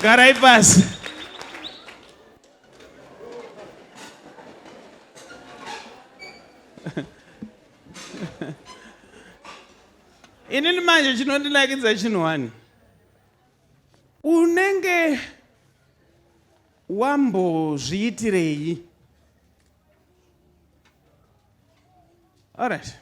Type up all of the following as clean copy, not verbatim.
Garai pasi. Inini manje chinondilakidza chinhuwani. Unenge wambozviitirei? Alright.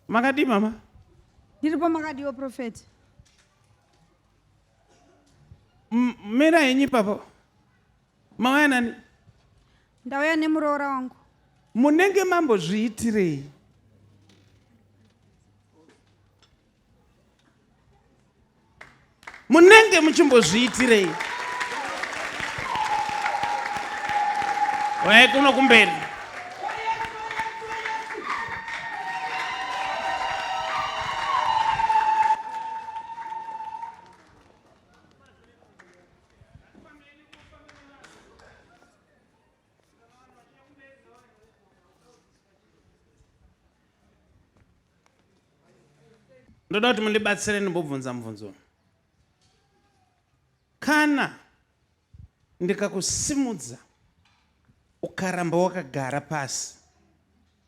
Makadi mama? Ndiripo makadiwo prophet. Mera yenyi papo. Mawaya nani? Ndauya nemuroora wangu. Munenge mambozviitirei? Munenge muchimbozviitirei? Wai kuno kumberi. Ndoda kuti mundibatsire ndibobvunza mubvunzo. Kana ndikakusimudza ukaramba wakagara pasi,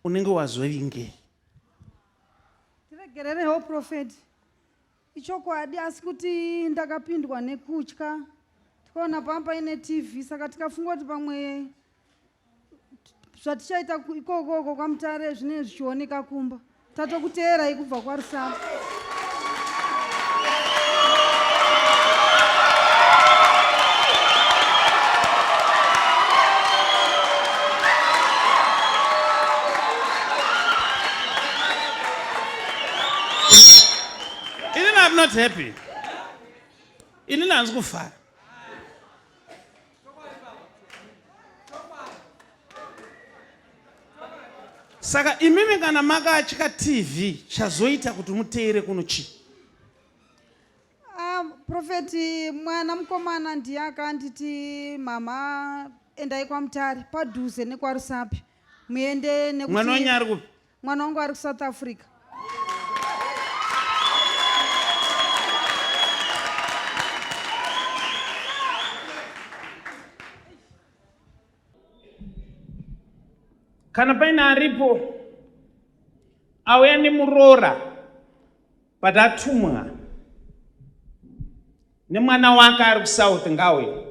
unenge wazovingei? Tiregererewo prophet. Ichokwadi asi kuti ndakapindwa nekutya. Tikaona pamba ine TV saka tikafunga kuti pamwe zvatichaita ikoko kwaMutare zvine zvichioneka kumba. Tatokuteerai kubva kwaRusava. I'm not happy. Inini hanzi kufara. Saka imimi kana makatya TV chazoita kuti muteere kuno chi? Profeti mwana mukomana ndiye akanditi mama endai kwaMutare padhuze nekwaRusapi. Muende nekuti mwana wenyu ari kupi? Mwana wangu ari kuSouth Africa. Kana paine aripo auya nemuroora patatumwa nemwana wake ari kuSouth ngawe.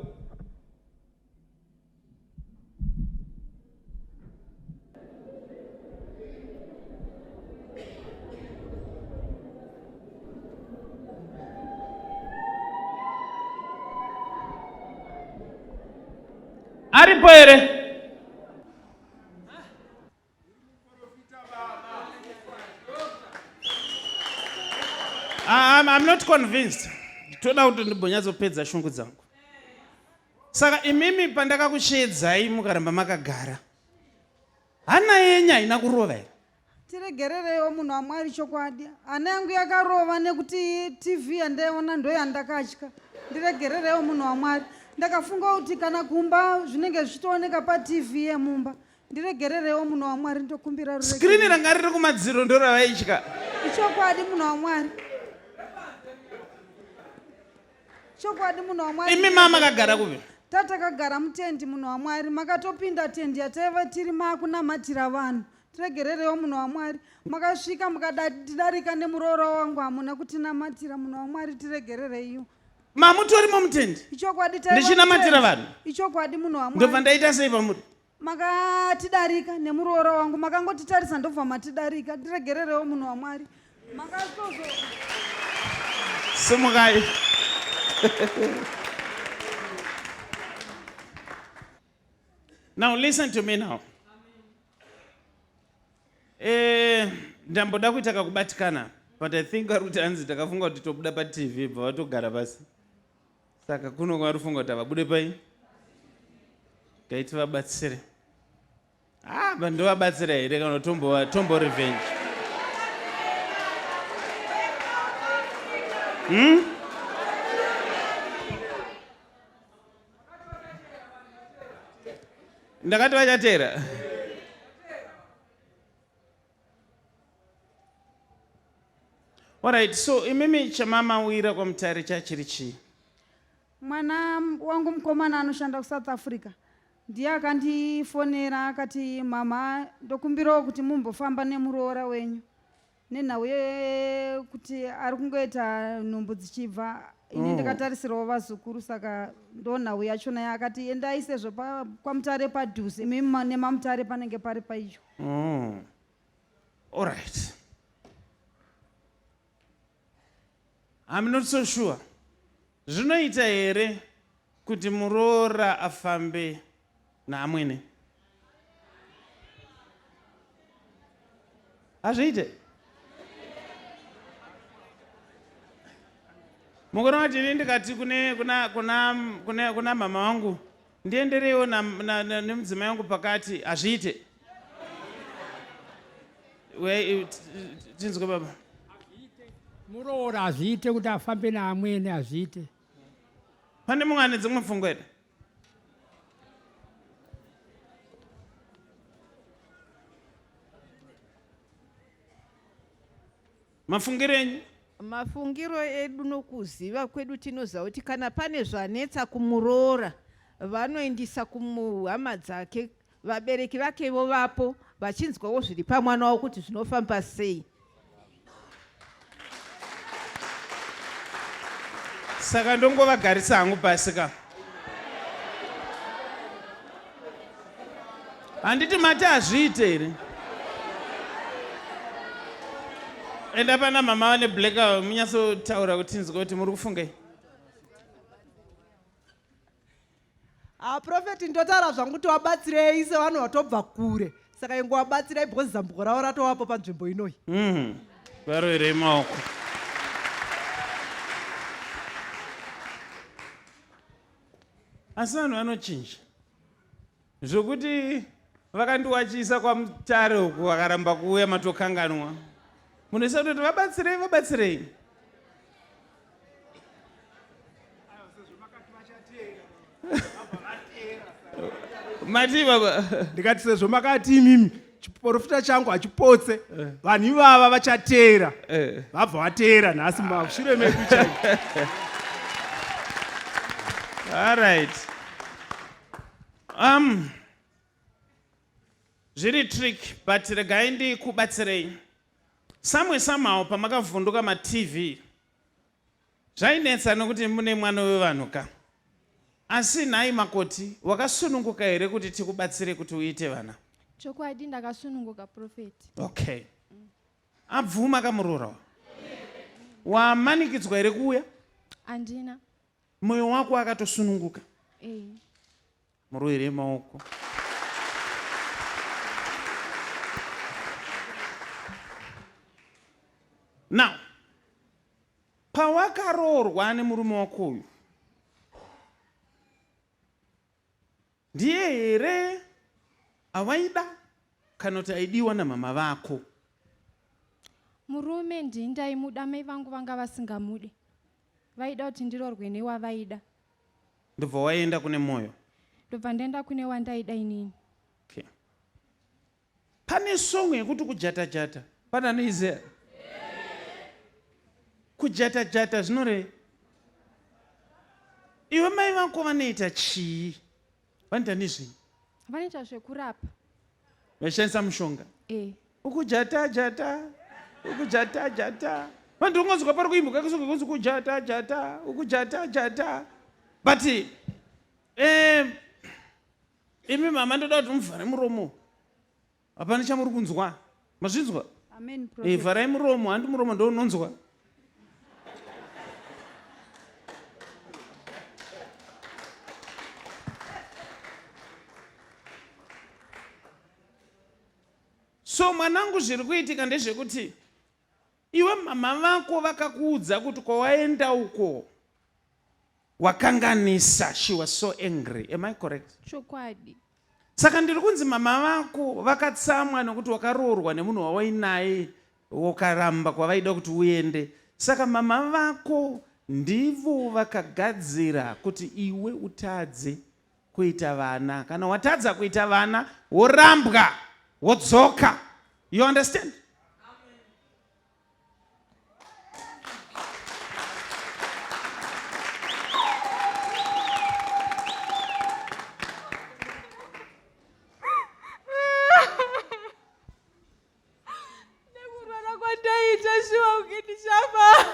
Aripo ere? I'm not convinced. Toda kuti ndibonyatsopedza shungu dzangu. Saka imimi pandakakushedzai mukaramba makagara, hana yenyu haina kurova here? Tiregererewo munhu waMwari chokwadi. Hana yangu yakarova nekuti TV yandaona ndo yandakatya. Ndiregererewo munhu waMwari. Ndakafunga kuti kana kumba zvinenge zvichitooneka paTV yemumba. Ndiregererewo munhu waMwari ndokumbira rureke. Screen ranga riri kumadziro ndo ravaitya. Chokwadi munhu waMwari. Chokwadi munhu waMwari. Imi mama makagara kupi? Tatakagara mutendi munhu waMwari. Makatopinda tendi yataiva tiri makunamatira vanhu. Tiregererewo munhu waMwari. Makasvika mukatidarika nemuroora wangu hamuna kutinamatira munhu waMwari. Tiregerereiwo. Mamutorimo mutendi? Ichokwadi taiva. Ndichinamatira vanhu? Ichokwadi munhu waMwari. Ndobva ndaita sei pamuri? Makatidarika nemuroora wangu. Makangotitarisa ndobva matidarika. Tiregererewo munhu waMwari. Makasozo. Simukai. Now listen to me now. Ndamboda kuita kakubatikana, but I think kuti hanzi takafunga kuti tobuda paTV bva vatogara pasi. Saka kuno kwarifunga kuti vabude pai. Gaiti vabatsire. Bandovabatsira here kana tombo revenge. Ndakati vachatera. Alright, so imimi chamama wira kwaMutare chachiri chii? mwana wangu mukomana anoshanda kuSouth Africa ndiye akandifonera akati mama ndokumbirawo kuti mumbofamba nemuroora wenyu nenhau kuti ari kungoita nhumbu dzichibva ini ndikatarisirawo vazukuru saka ndo nhau yachona yakati endai sezvo kwamutare padhuze imi nemamutare panenge pari paicho. All right. I'm not so sure. Zvinoita here kuti muroora afambe naamwene? Hazviite? Mukona kuti ini ndikati kuna mama wangu ndienderewo nemudzimai wangu pakati, hazviite? Tinzwe baba. Muroora hazviite kuti afambe naamwene, hazviite. Pane mumwe ane dzimwe pfungwa here? Mafungiro enyu? Mafungiro edu nokuziva kwedu tinoziva kuti kana pane zvanetsa kumuroora vanoendisa kumuhama dzake, vabereki vakevo vapo vachinzwawo zviri pamwana wavo kuti zvinofamba sei. Saka ndongovagarisa hangu pasi ka. Handiti mati hazviite here? Enda pana mama vane blackout munyatsotaura kuti tinzwe kuti muri kufungai. Profeti ndotaura zvangu kuti wabatsirei sevanhu vatobva kure, saka ingowabatsirai because zambuko ravo ratovapo panzvimbo inoi. Varoverei maoko. Asi vanhu vanochinja zvokuti vakandiwachisa kwamutare uku vakaramba kuuya matokanganwa. Munoisa kuti vabatsirei. Mati baba. Ndikati sezvo makati imimi chiprofita changu hachipotse, vanhu ivava vachateera. Vabva vateera nhasi mushure medu chaiko. All right. Zviri trick, but regai ndikubatsirei. Somehow pamakavhunduka maTV zvainetsa nokuti mune mwana wevanhu ka. Asi nhai makoti wakasununguka here kuti tikubatsire kuti uite vana? Chokwadi ndakasununguka profeti. Okay. Abvuma kamuroora. Wamanikidzwa here kuuya? Andina. Moyo wako akatosununguka? Muroere maoko. Now, pawakaroorwa nemurume wako uyu, ndiye here awaida kana kuti aidiwa namama vako? Murume ndini ndaimuda, mai vangu vanga vasingamude. Vaida kuti ndiroorwe newavaida. Ndobva waenda kune moyo? Ndobva ndaenda kune wandaida inini. Okay. Pane song yekuti kujata-jata. Pana noiziya? Kujata-jata zvinorei? Iwe mai vako vanoita chii? Vanoita nezvii? Vanoita zvekurapa. Vachishandisa mushonga? Ukujata-jata. Vanhu ungonzwa pari kuimbuka kusuka kunzi kujata-jata. But imi mama ndoda kuti muvhare muromo. Hapana chamuri kunzwa. Mazvinzwa? Amen, prophet. Vharai muromo, handi muromo ndounonzwa. So mwanangu zviri kuitika ndezvekuti iwe mama vako vakakuudza kuti kwawaenda uko wakanganisa. She was so angry. Am I correct? Chokwadi. Saka ndiri kunzi mama vako vakatsamwa nokuti wakaroorwa nemunhu wawainaye wakaramba kwavaida kuti uende. Saka mama vako ndivo vakagadzira kuti iwe utadze kuita vana. Kana watadza kuita vana worambwa wodzoka. You understand? Joshua ukinichapa.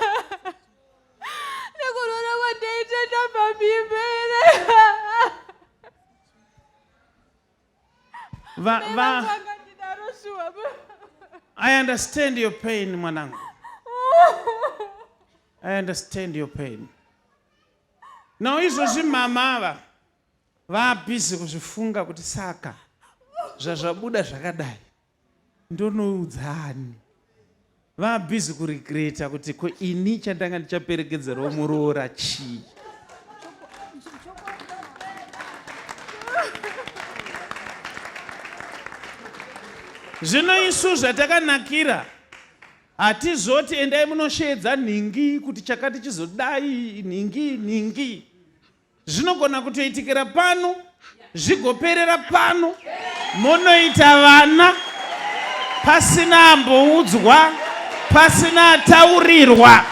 Nikuona kwa date namba mbele. I understand your pain, mwanangu. I understand your pain. Now hizo zimama vabhizi kuzvifunga kuti saka zvazvabuda zvakadai ndonoudzani. Vabhizi kuregreta kuti ko ini chandanga ndichaperekedzerawo muroora chii. Zvino isu zvatakanakira hatizoti endai munoshedza nhingi kuti chakati chizodai nhingi. Zvinogona kutoitikira pano, zvigoperera pano, munoita vana pasina amboudzwa, pasina taurirwa.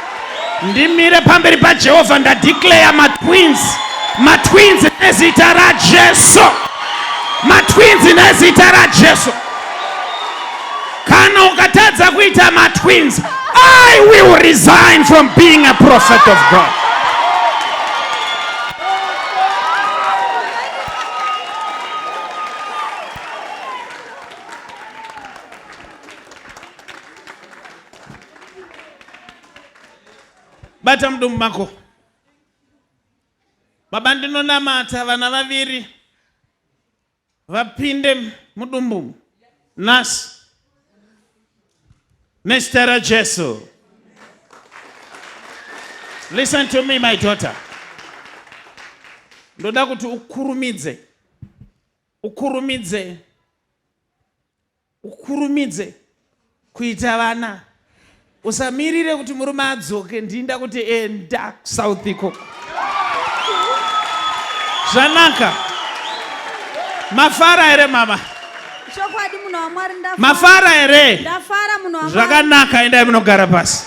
Ndimire pamberi paJehovha ndadeclare matwins nezita raJesu. Matwins nezita raJesu. Kana ukatadza kuita matwins, I will resign from being a prophet of God. Bata mudumbu mako. Baba ndinonamata vana vaviri vapinde mudumbu nasi nezita raJesu. Listen to me, my daughter. Ndoda kuti ukurumidze kuita vana. Usamirire kuti murume adzoke ndinda kuti enda South iko. Zvanaka. Mafara ere mama? Chokwadi munhu waMwari ndafara. Mafara ere? Ndafara munhu waMwari. Zvakanaka, endai munogara pasi.